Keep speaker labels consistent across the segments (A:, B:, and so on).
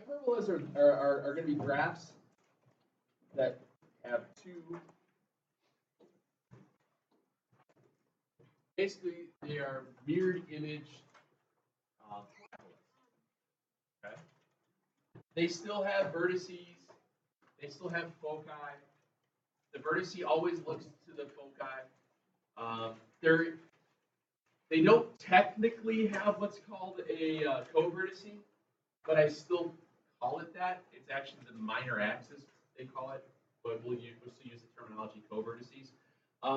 A: hyperbolas are going to be graphs that have two. Basically, they are mirrored image parabolas. Okay. They still have vertices. They still have foci. The vertice always looks to the foci. They don't technically have what's called a co-vertice, but I still call it that. It's actually the minor axis, they call it, but we'll still use the terminology co-vertices.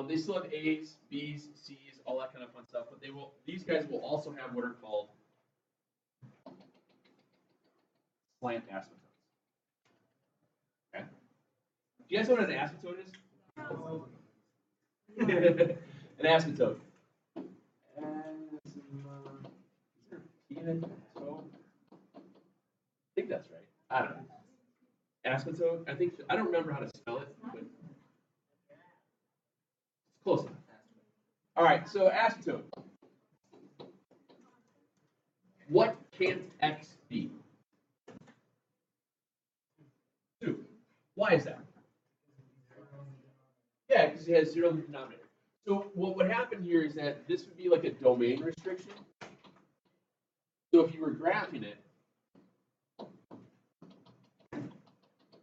A: They still have A's, B's, C's, all that kind of fun stuff, but these guys will also have what are called slant asymptotes. Okay. Do you guys know what an asymptote is? No. An asymptote. I think that's right. I don't know. Asymptote. I don't remember how to spell it, but it's close enough. All right. So asymptote. What can't X be? 2. Why is that? Yeah, because it has 0 in the denominator. So what would happen here is that this would be like a domain restriction. So if you were graphing it,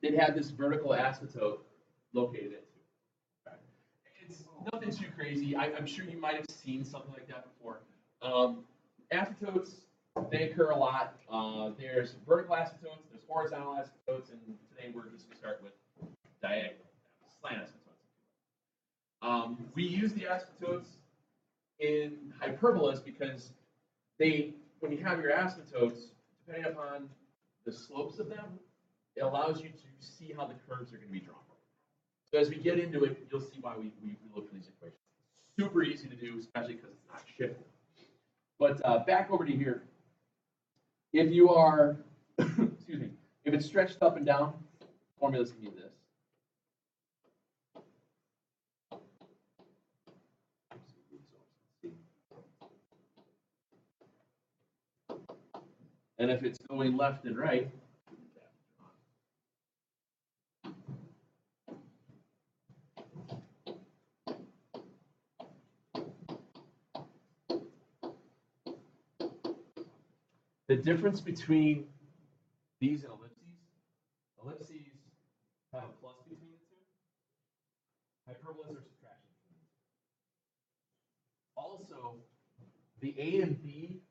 A: they'd have this vertical asymptote located at 2. Okay. It's nothing too crazy. I'm sure you might have seen something like that before. Asymptotes, they occur a lot. There's vertical asymptotes, there's horizontal asymptotes, and today we're just going to start with diagonal, slant asymptotes. We use the asymptotes in hyperbolas because when you have your asymptotes, depending upon the slopes of them, it allows you to see how the curves are going to be drawn. So as we get into it, you'll see why we look for these equations. Super easy to do, especially because it's not shifted. But back over to here. If you are, excuse me, if it's stretched up and down, formulas can be this. And if it's going left and right, the difference between these and ellipses have a plus between the two. Hyperbolas are subtraction between the two. Also, the A and B,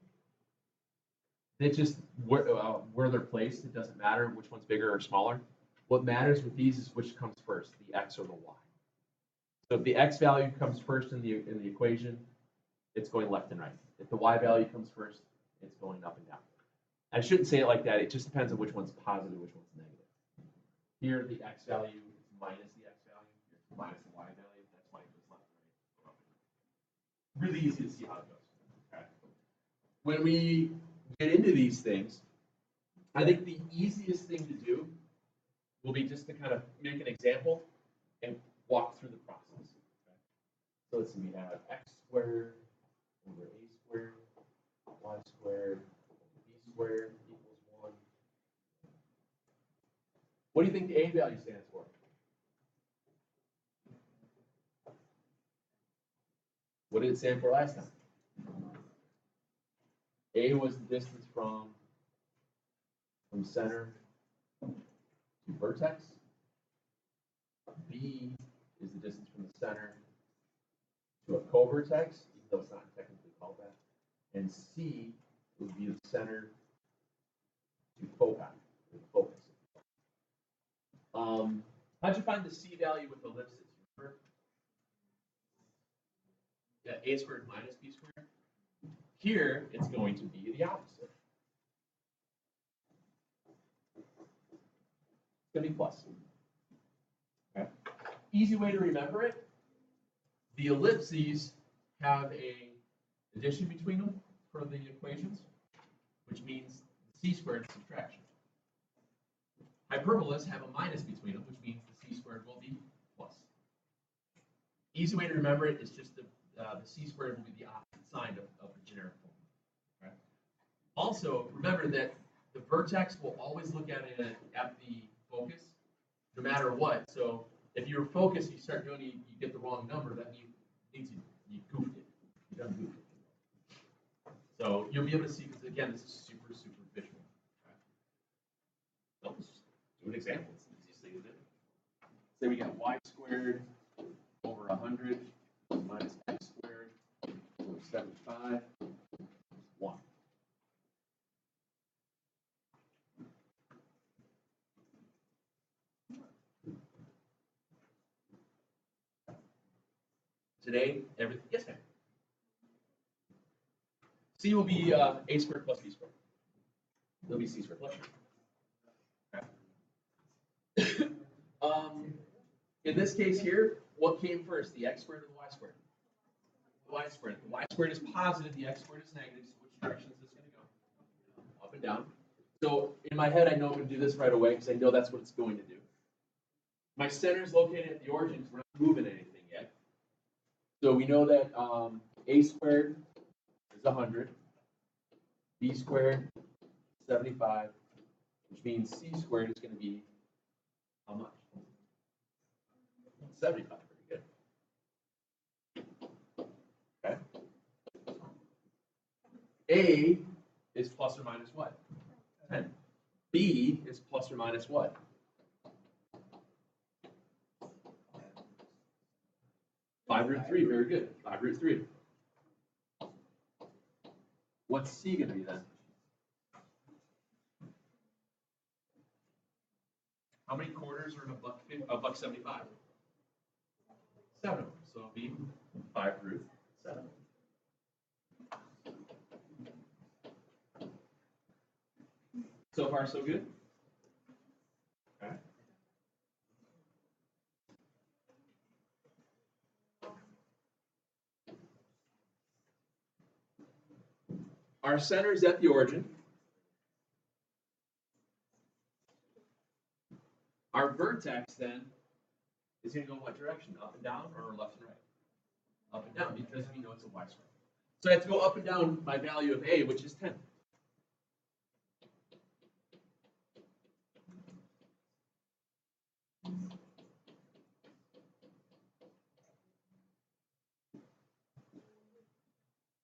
A: they just where they're placed, it doesn't matter which one's bigger or smaller. What matters with these is which comes first, the X or the Y. So if the X value comes first in the equation, it's going left and right. If the Y value comes first, it's going up and down. I shouldn't say it like that. It just depends on which one's positive, which one's negative. Here, the X value is minus the X value. Here's minus the Y value. That's why it goes left and right. Really easy to see how it goes. Okay. When we get into these things, I think the easiest thing to do will be just to kind of make an example and walk through the process. Okay. So let's see, we have x squared over a squared, y squared, b squared equals 1. What do you think the a value stands for? What did it stand for last time? A was the distance from center to vertex. B is the distance from the center to a co-vertex, even though it's not technically called that. And C would be the center to foci, or focus. How'd you find the C value with ellipses? Remember? Yeah, a squared minus b squared. Here, it's going to be the opposite. It's going to be plus. Okay. Easy way to remember it. The ellipses have a addition between them for the equations, which means c squared is subtraction. Hyperbolas have a minus between them, which means the c squared will be plus. Easy way to remember it is just the c squared will be the opposite sign of the generic form. Okay. Also, remember that the vertex will always look at it at the focus, no matter what. So if you're focused, you start doing, you get the wrong number, that means you goofed it. You done goofed it. So you'll be able to see, because again, this is super, super visual. Let's do an example. It's the easiest thing to do. Say we got y squared over 100 minus x squared over 75, 1. Today, everything, yes ma'am. C will be a squared plus b squared. It'll be c squared plus okay. In this case here, what came first, the x squared or the y squared? The y squared. The y squared is positive, the x squared is negative, so which direction is this going to go? Up and down. So in my head, I know I'm going to do this right away because I know that's what it's going to do. My center is located at the origin because we're not moving anything yet. So we know that a squared is 100, b squared 75, which means c squared is going to be how much? 75. Very good. Okay. A is plus or minus what? 10. B is plus or minus what? 5√3. Very good. 5√3. What's C going to be then? How many quarters are in a buck 75? 7 of them. So it'll be 5√7. So far, so good? Okay. Our center is at the origin. Our vertex then is going to go in what direction? Up and down or left and right? Up and down because we know it's a y squared. So I have to go up and down my value of A, which is 10.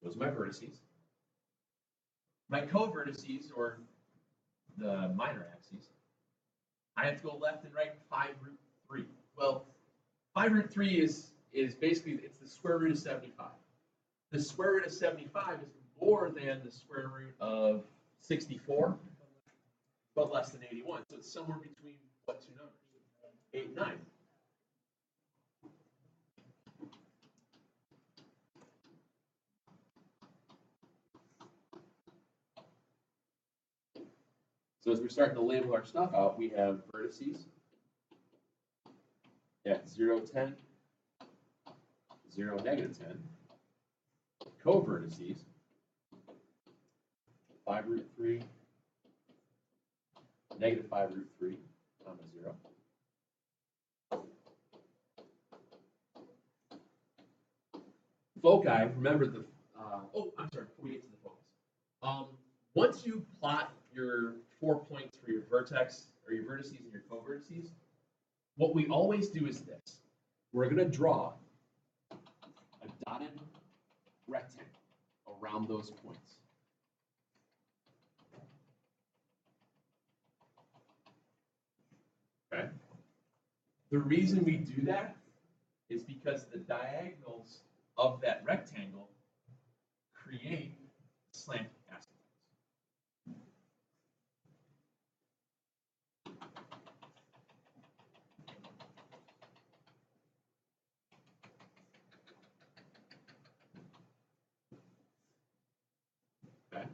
A: Those are my vertices. My co-vertices, or the minor axes, I have to go left and right 5√3. Well, 5√3 is basically, it's the square root of 75. The square root of 75 is more than the square root of 64, but less than 81. So it's somewhere between what two numbers? 8 and 9. So as we're starting to label our stuff out, we have vertices at 0, 10, 0, negative 10, co-vertices, 5√3, negative 5√3, comma 0. Foci, remember the, I'm sorry, before we get to the focus. Once you plot your 4 points for your vertex, or your vertices and your co-vertices, what we always do is this. We're going to draw a dotted rectangle around those points. Okay? The reason we do that is because the diagonals of that rectangle create slanted asymptotes. Okay?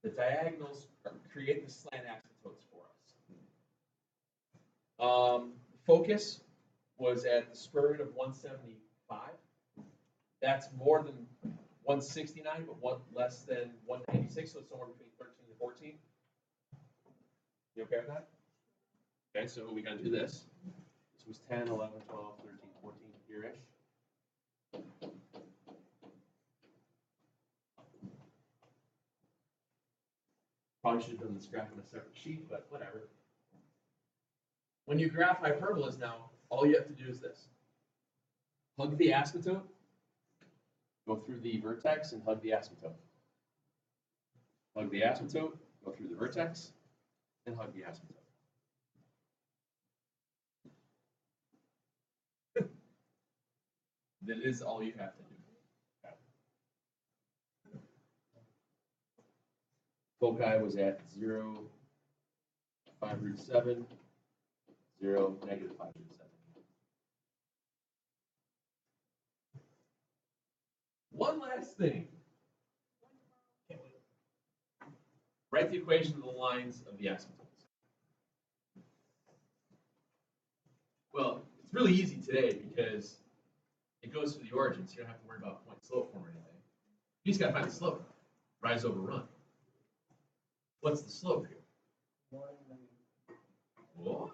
A: The diagonals create the slant asymptotes for us. Focus was at the square root of 175. That's more than 169, but less than 196, so it's somewhere between 13 and 14. You okay with that? Okay, so we're going to do this. This was 10, 11, 12, 13, 14, here-ish. Probably should have done this graph on a separate sheet, but whatever. When you graph hyperbolas now, all you have to do is this. Hug the asymptote, go through the vertex, and hug the asymptote. Hug the asymptote, go through the vertex, and hug the asymptote. That is all you have to do. Okay. Foci was at 0, 5 root 7, 0, negative 5 root 7. One last thing. Write the equation of the lines of the asymptotes. Well, it's really easy today because it goes through the origin, so you don't have to worry about point slope form or anything. You just got to find the slope. Rise over run. What's the slope here? What?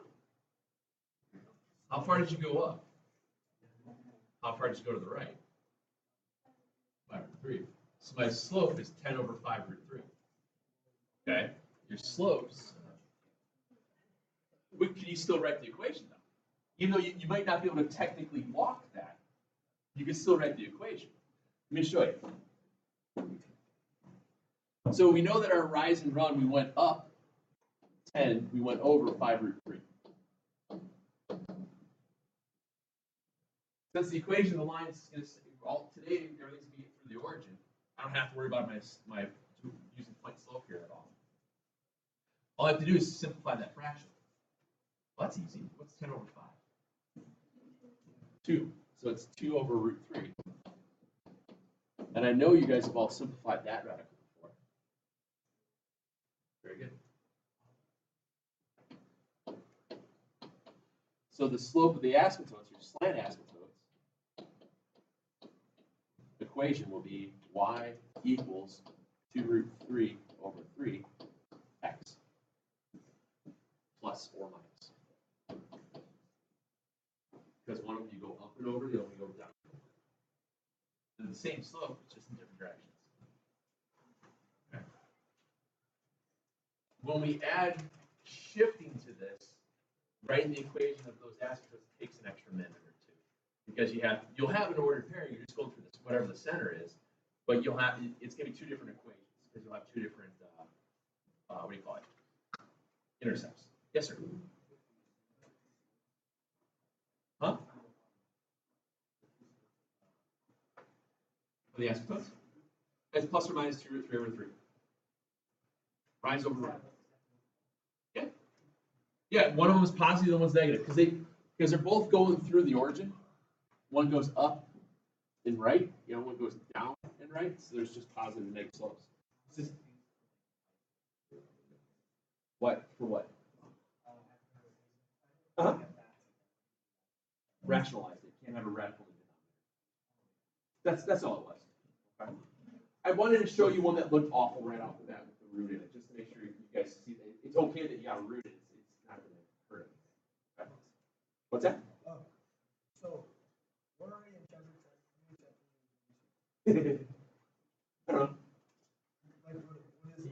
A: How far did you go up? How far did you go to the right? 5 root 3. So my slope is 10 over 5 root 3. Okay? Your slopes. Can you still write the equation though? Even though you might not be able to technically walk that, you can still write the equation. Let me show you. So we know that our rise and run, we went up 10, we went over 5 root 3. Since the equation of the line is going to today everything's going to be through the origin, I don't have to worry about my using point slope here at all. All I have to do is simplify that fraction. Well, that's easy. What's 10 over 5? 2. So it's 2 over root 3. And I know you guys have all simplified that radical before. Very good. So the slope of the asymptotes, your slant asymptotes, equation will be y equals 2 root 3 over 3 x plus or minus. Because one of them you go up and over, the other one you go down. They're the same slope, it's just in different directions. Okay. When we add shifting to this, writing the equation of those asymptotes takes an extra minute or two. Because you'll have an ordered pair, you're just going through this, whatever the center is, but it's going to be two different equations because you'll have two different what do you call it? Intercepts. Yes, sir. Huh? For the asymptotes? It's plus or minus 2 root 3 over 3. Rise over run. Yeah. Yeah, one of them is positive, the other one's negative. Because they're both going through the origin. One goes up and right, the other one goes down and right. So there's just positive and negative slopes. What? For what? Uh-huh. Rationalize it. Can't have a radical denominator. That's all it was. Okay. I wanted to show you one that looked awful right off the bat with the root in it, just to make sure you guys see that it's okay that you got a root in it. It's not going to hurt anything. Okay. What's that?
B: Oh, so what are the chapter?
A: I don't know.
B: Like, what is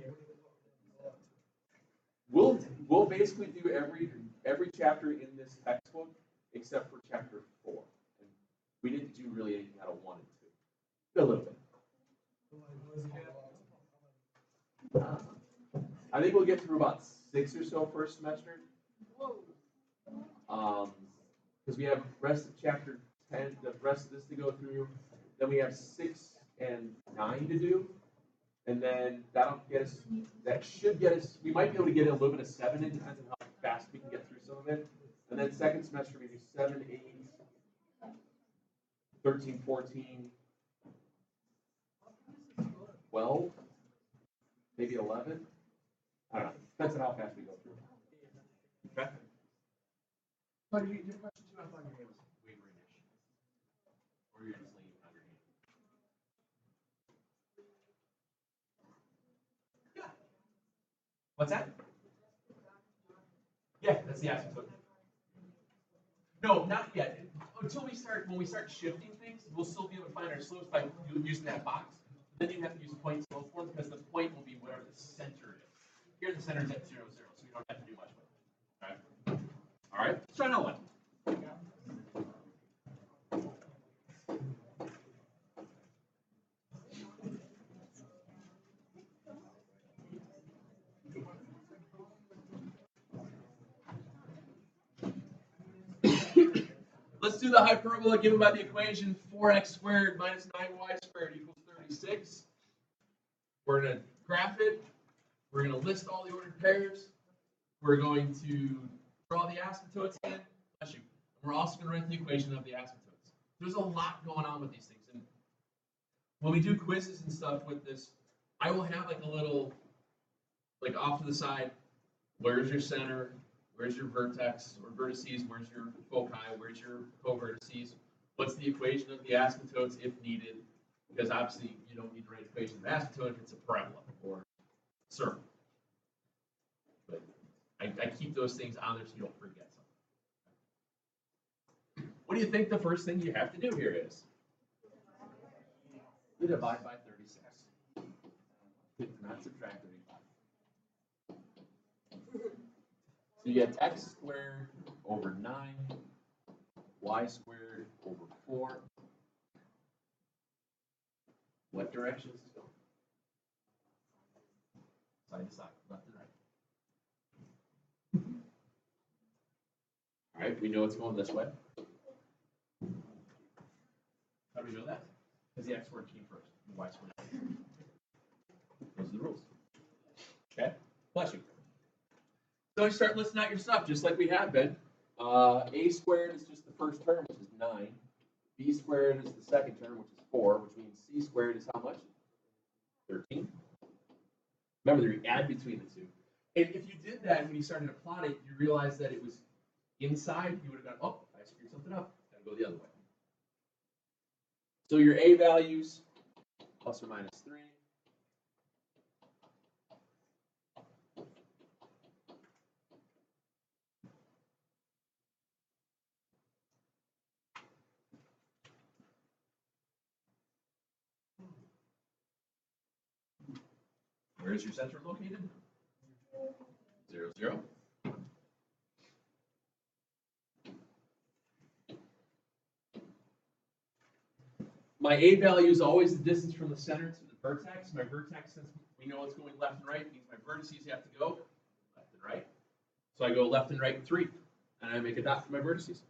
B: it?
A: We'll basically do every chapter in this textbook except for chapter 4. And we didn't do really anything out of 1 and 2. A little bit. I think we'll get through about 6 or so first semester. Because we have the rest of chapter 10, the rest of this to go through. Then we have 6 and 9 to do. And then that should get us, we might be able to get a little bit of 7 in, depends on how fast we can get through some of it. And then second semester we do 7, 8, 13, 14, 12, maybe 11. I don't know. Depends on how fast we go through. Okay. But your question too, I thought your hand was wavering-ish. Or you're just leaning on your hand. Yeah. What's that? Yeah, that's the asymptote. No, not yet. When we start shifting things, we'll still be able to find our slopes by using that box. Then you have to use point slope form because the point will be whatever the center is. Here the center is at 0, 0, so we don't have to do much with it. All right, let's try another one. Let's do the hyperbola given by the equation 4x squared minus 9y squared equals 36. We're going to graph it. We're going to list all the ordered pairs. We're going to draw the asymptotes in. Bless you. And we're also going to write the equation of the asymptotes. There's a lot going on with these things. And when we do quizzes and stuff with this, I will have like a little, like off to the side, where's your center? Where's your vertex or vertices? Where's your foci? Where's your co-vertices? What's the equation of the asymptotes if needed? Because obviously you don't need to write equation of the asymptote if it's a parabola or circle. But I keep those things on there so you don't forget something. What do you think the first thing you have to do here is? You divide by 36. Not subtract 35. So you get x squared over 9, y squared over 4. What direction is this going? Side to side, left and right. All right, we know it's going this way. How do we know that? Because the x squared came first, and the y squared came first. Those are the rules. Okay, bless you. So you start listing out your stuff just like we have been. A squared is just the first term, which is 9. B squared is the second term, which is 4, which means C squared is how much? 13. Remember, you add between the two. And if you did that when you started to plot it, you realized that it was inside, you would have gone, oh, I screwed something up. Gotta go the other way. So your A values, plus or minus 3. Where is your center located? 0, 0. My A value is always the distance from the center to the vertex. My vertex, since we know it's going left and right, means my vertices have to go left and right. So I go left and right 3, and I make a dot for my vertices.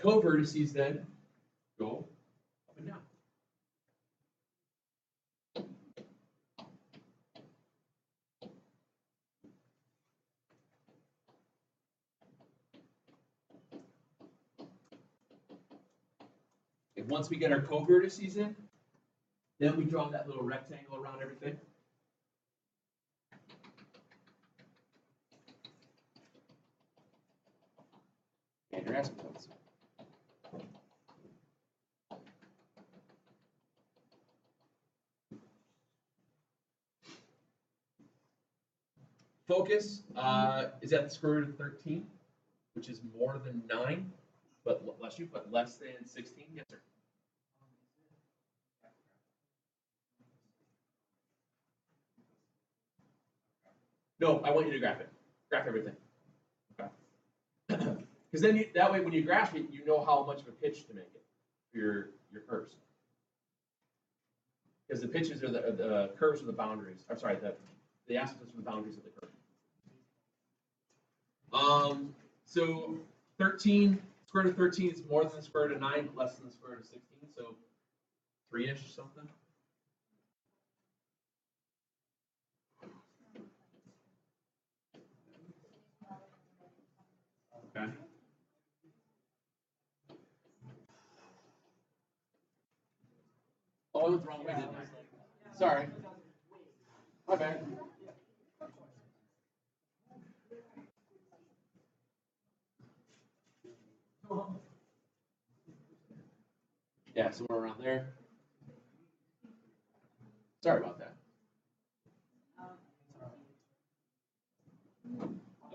A: Co-vertices then go up and down. And once we get our co-vertices in, then we draw that little rectangle around everything. And your asymptotes. Focus is at the square root of 13, which is more than 9, but less than 16. Yes, sir. No, I want you to graph it. Graph everything. Okay. Because then that way, when you graph it, you know how much of a pitch to make it for your curves. Because the pitches are the curves are the boundaries. I'm sorry, the asymptotes are the boundaries of the curve. So 13, square root of 13 is more than the square root of 9, but less than the square root of 16. So 3-ish something. Okay. Oh, I went the wrong way, didn't I? Sorry. My bad. Yeah, somewhere around there. Sorry about that.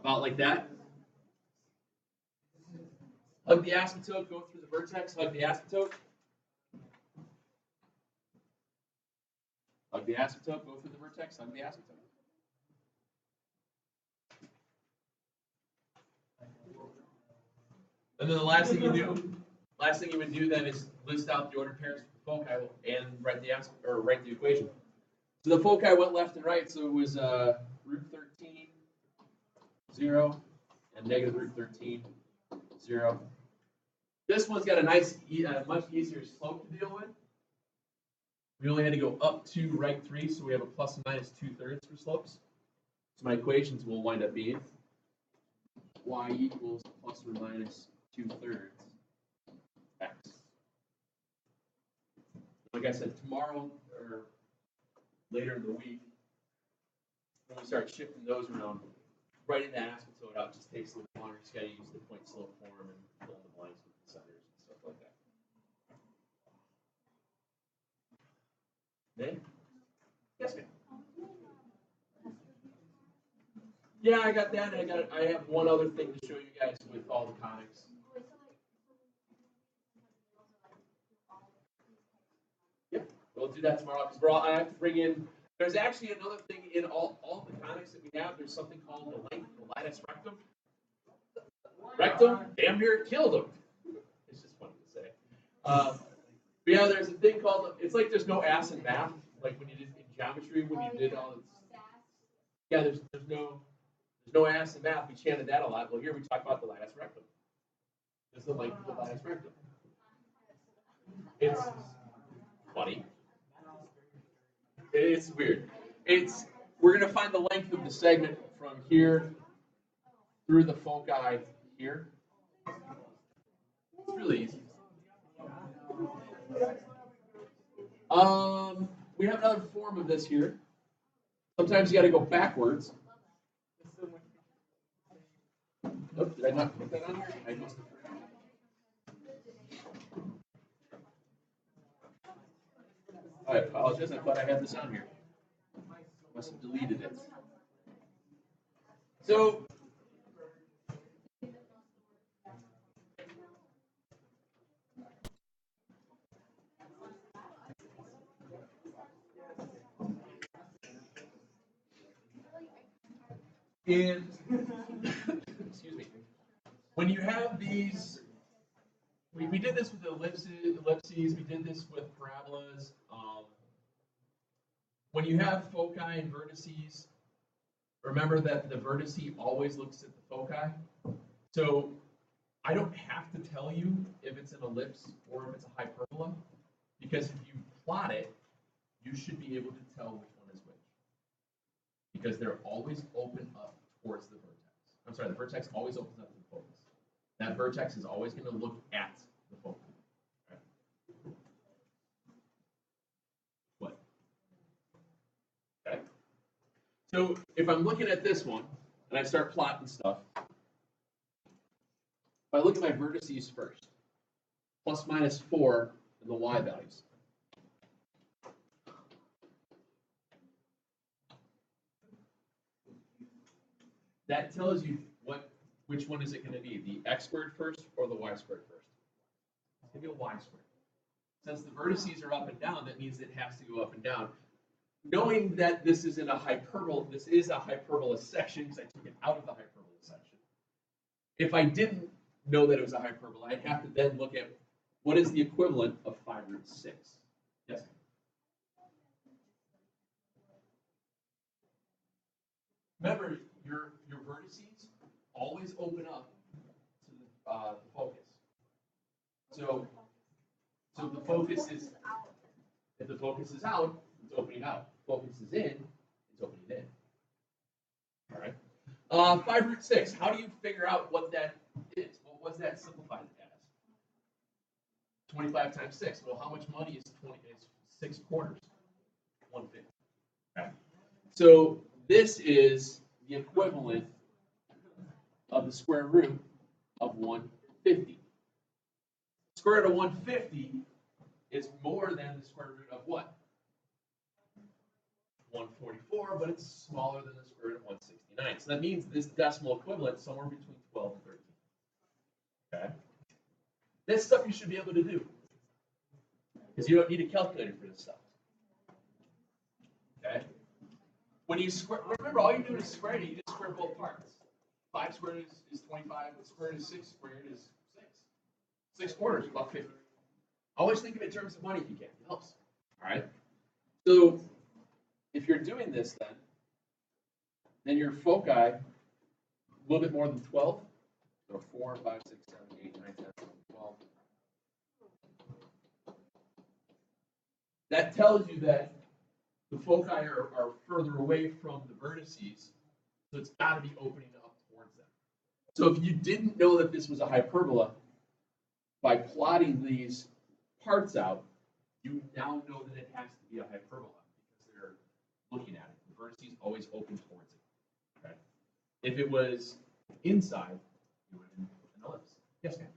A: About like that. Hug the asymptote, go through the vertex, hug the asymptote. Hug the asymptote, go through the vertex, hug the asymptote. And then the last thing you would do then is list out the ordered pairs for the foci and write the equation. So the foci went left and right, so it was root 13, 0, and negative root 13, 0. This one's got a nice, much easier slope to deal with. We only had to go up 2, right 3, so we have a plus and minus 2/3 for slopes. So my equations will wind up being y equals plus or minus 2/3 x. Like I said, tomorrow or later in the week, when we start shifting those around, writing that asymptote out just takes a little longer. You just got to use the point slope form and fill in the blanks with the centers and stuff like that. Okay? Yes, ma'am. Yeah, I got that. I have one other thing to show you guys with all the conics. Yep, we'll do that tomorrow because I have to bring in. There's actually another thing in all the conics that we have. There's something called the length, the lattice rectum. Rectum, damn near killed him. It's just funny to say. But yeah, there's a thing called. It's like there's no ass in math, like when you did in geometry when you did all this. Yeah, there's no ass in math. We chanted that a lot. Well, here we talk about the lattice rectum. This is the length of the lattice rectum. It's funny. It's weird. We're gonna find the length of the segment from here through the foci here. It's really easy. We have another form of this here. Sometimes you got to go backwards. Oh, did I not put that on here? I must have. I apologize. I thought I had this on here. Must have deleted it. So, excuse me, when you have these, we did this with ellipses, we did this with parabolas. When you have foci and vertices, remember that the vertice always looks at the foci. So I don't have to tell you if it's an ellipse or if it's a hyperbola, because if you plot it, you should be able to tell which one is which. Because they're always open up towards the vertex. I'm sorry, the vertex always opens up to the focus. That vertex is always going to look at the focus. Right? What? Okay. So if I'm looking at this one and I start plotting stuff, if I look at my vertices first, plus minus 4 and the y values. That tells you which one is it going to be, the x squared first or the y squared first? It's going to be a y squared. Since the vertices are up and down, that means it has to go up and down. Knowing that this isn't a hyperbola, this is a hyperbola section because I took it out of the hyperbola section. If I didn't know that it was a hyperbola, I'd have to then look at what is the equivalent of 5 root 6. Yes? Remember, your vertices always open up to the focus. So if the focus is out, it's opening out. Focus is in, it's opening in. All right. 5 root 6. How do you figure out what that is? What was that simplified as? 25 times 6. Well, how much money is 6 quarters? 1/5. Okay. So this is the equivalent of the square root of 150. Square root of 150 is more than the square root of what? 144, but it's smaller than the square root of 169. So that means this decimal equivalent is somewhere between 12 and 13. Okay? This stuff you should be able to do, because you don't need a calculator for this stuff. Okay? When you square, remember all you're doing is squaring it, you just square both parts. 5 squared is 25, the square root of 6 squared is 6. 6 quarters is about 50. Always think of it in terms of money if you can. It helps. All right? So if you're doing this then your foci, a little bit more than 12. So 4, 5, 6, 7, 8, 9, 10, 11, 12. That tells you that the foci are further away from the vertices, so it's got to be opening up towards them. So if you didn't know that this was a hyperbola, by plotting these parts out, you now know that it has to be a hyperbola because they're looking at it. The vertices always open towards it. Okay? If it was inside, it would have been an ellipse. Yes, ma'am.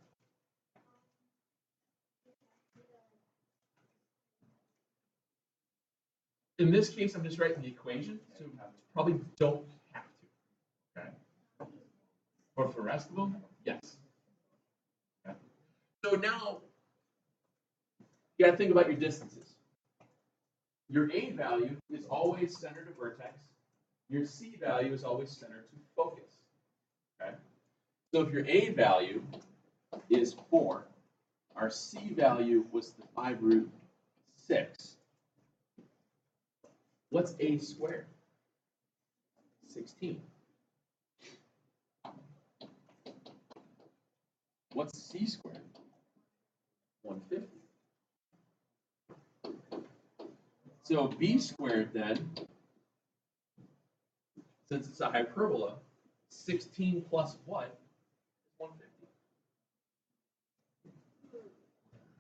A: In this case, I'm just writing the equation, so you probably don't have to. Okay? But for the rest of them, yes. Okay? So now, you got to think about your distances. Your A value is always centered to vertex. Your C value is always centered to focus. Okay? So if your A value is 4, our C value was the 5 root 6. What's A squared? 16. What's C squared? 150. So B squared then, since it's a hyperbola, 16 plus what? 150.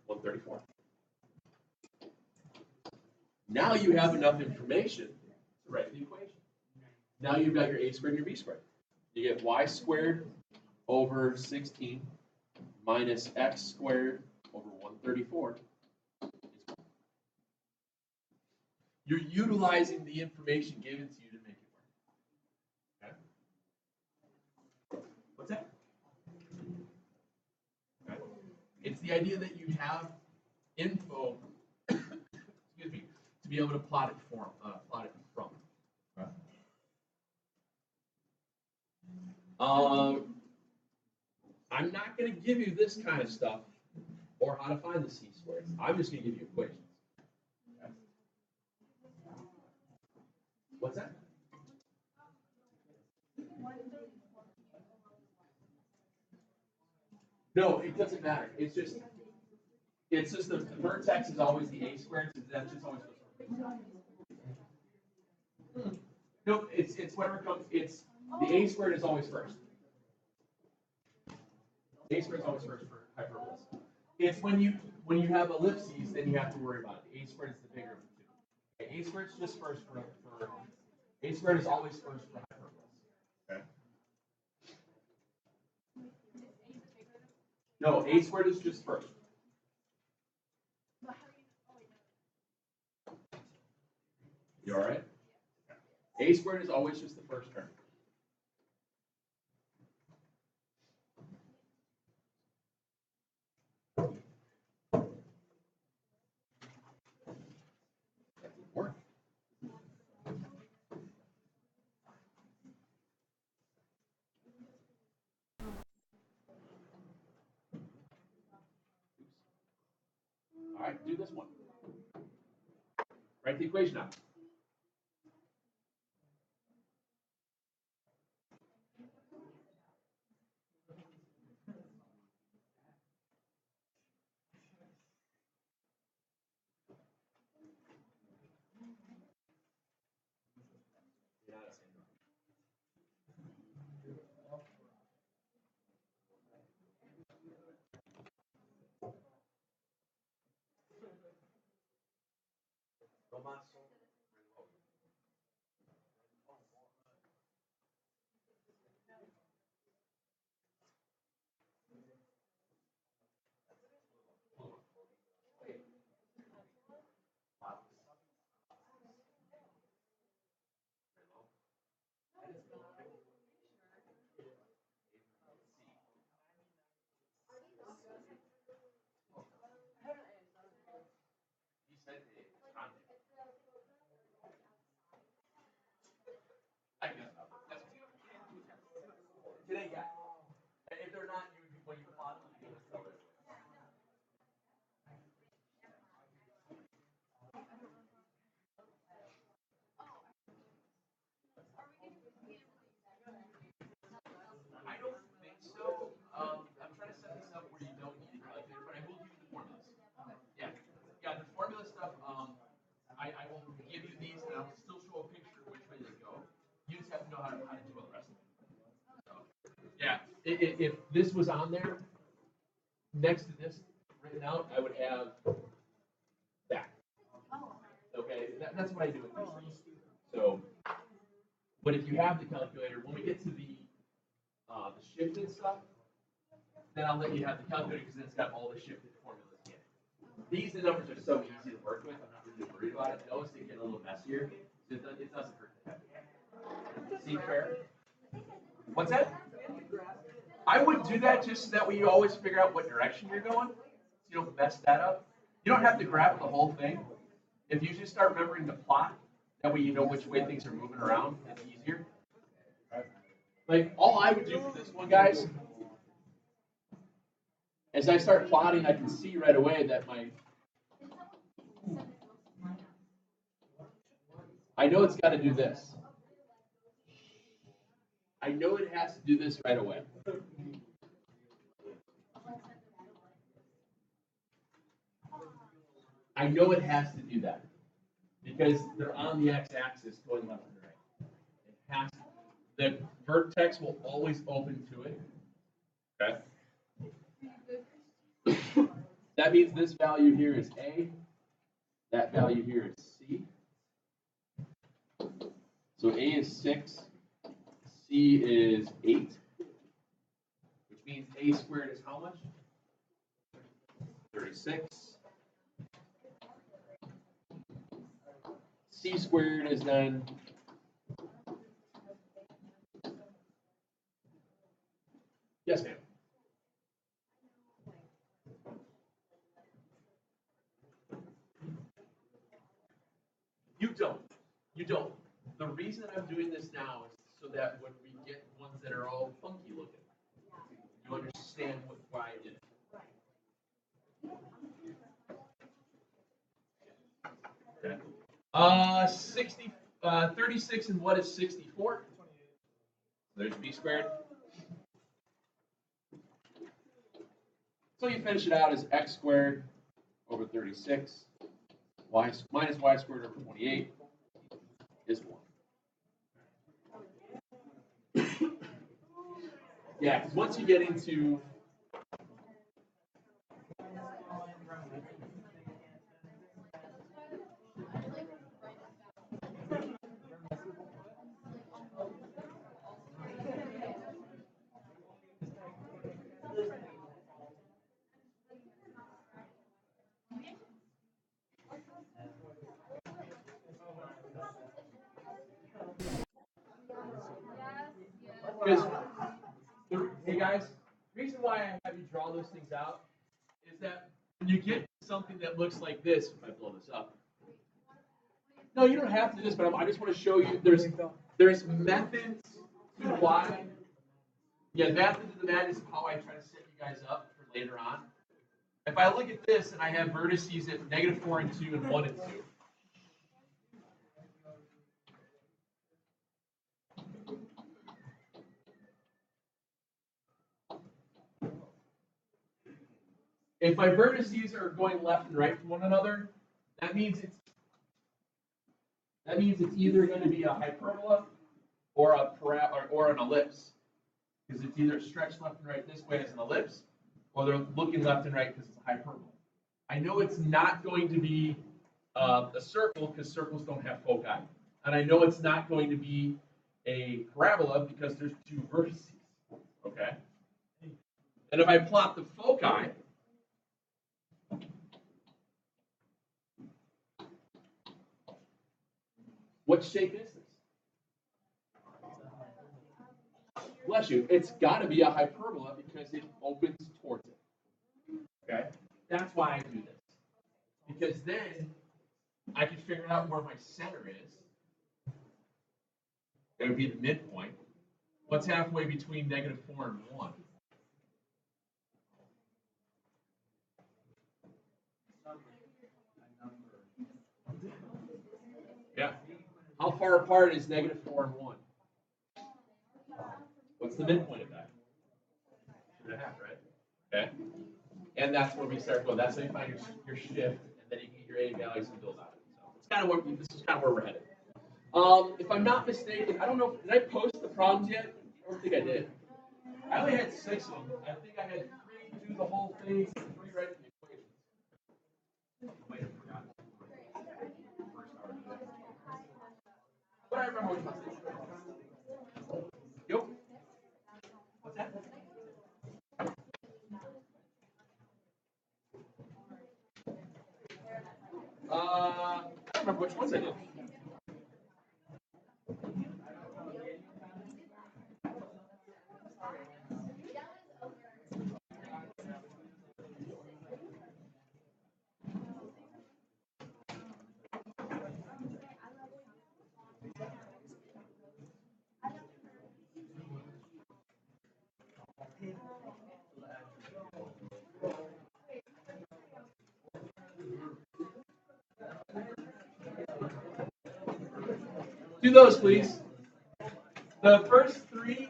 A: 134. Now you have enough information to write the equation. Now you've got your A squared and your B squared. You get y squared over 16 minus x squared over 134. You're utilizing the information given to you to make it work. Okay? What's that? Okay. It's the idea that you have info, excuse me, to be able to plot it from. Okay. I'm not going to give you this kind of stuff or how to find the C squared. I'm just going to give you equations. Okay. What's that? No, it doesn't matter. It's just the vertex is always the A squared, so that's just always first. No, it's whatever comes. It's the A squared is always first. A squared is always first for hyperbolas. It's when you have ellipses, then you have to worry about it. A squared is the bigger of the two. Okay, A squared is just first for A squared is always first for hyperbolas. Okay. No, A squared is just first. You all right? A squared is always just the first term. That didn't work. All right, do this one. Write the equation out. I guess today, yeah. If they're not, you when you plot them, you just throw it. I don't think so. I'm trying to set this up where you don't need a calculator, but I will give you the formulas. Yeah, yeah, the formula stuff. I will give you these, and I'll still show a picture of which way they go. You just have to know how to do all the rest of it. So, yeah, if this was on there next to this written out, I would have that. Okay, that's what I do with these things. So, but if you have the calculator, when we get to the shifted stuff, then I'll let you have the calculator because it's got all the shifted formulas in it. These the numbers are so easy to work with. I'm not really worried about it. Those they get a little messier. So it doesn't hurt to have it. See fair? What's that? I would do that just so that way you always figure out what direction you're going. So you don't mess that up. You don't have to graph the whole thing. If you just start remembering the plot, that way you know which way things are moving around. It's easier. Like all I would do for this one, guys, as I start plotting, I can see right away that I know it's got to do this. I know it has to do this right away. I know it has to do that because they're on the x-axis going left and right. It has to. The vertex will always open to it. Okay. That means this value here is A. That value here is C. So A is 6. C is 8. Which means A squared is how much? 36. C squared is then yes, ma'am. You don't. You don't. The reason I'm doing this now is so that when we get ones that are all funky looking, you understand why I did it. Okay. 36 and what is 64? There's b squared. So you finish it out as x squared over 36, y minus y squared over 28 is 1. Yeah, because once you get into because hey guys, the reason why I have you draw those things out is that when you get something that looks like this, if I blow this up. No, you don't have to do this, but I just want to show you there's methods to why. Yeah, method to the madness of how I try to set you guys up for later on. If I look at this and I have vertices at -4 and 2 and 1 and 2. If my vertices are going left and right from one another, that means it's either going to be a hyperbola or an ellipse, because it's either stretched left and right this way as an ellipse, or they're looking left and right because it's a hyperbola. I know it's not going to be a circle because circles don't have foci, and I know it's not going to be a parabola because there's 2 vertices. Okay, and if I plot the foci. What shape is this? bless you, it's got to be a hyperbola because it opens towards it. Okay? That's why I do this. Because then I can figure out where my center is. It would be the midpoint. What's halfway between -4 and 1? Yeah. How far apart is -4 and 1? What's the midpoint of that? 2.5, right? Okay. And that's where we start going. That's how you find your shift, and then you can get your A values and build out of it. So it's kind of where this is kind of where we're headed. If I'm not mistaken, I don't know. Did I post the problems yet? I don't think I did. I only had 6 of them. I think I had 3 do the whole thing, 3 write the equations. Might have forgotten. But I remember which ones they were. Yep. What's that? I don't remember which ones I did. Do those, please. The first 3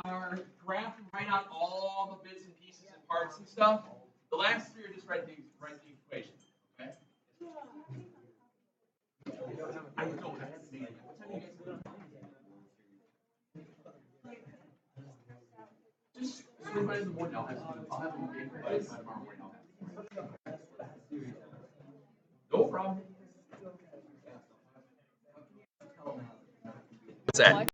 A: are graph and write out all the bits and pieces and parts and stuff. The last 3 are just write the equations. Okay? I don't have to be. What time do you guys leave? Just swing by in the morning. I'll have them by tomorrow morning. No problem. What's that?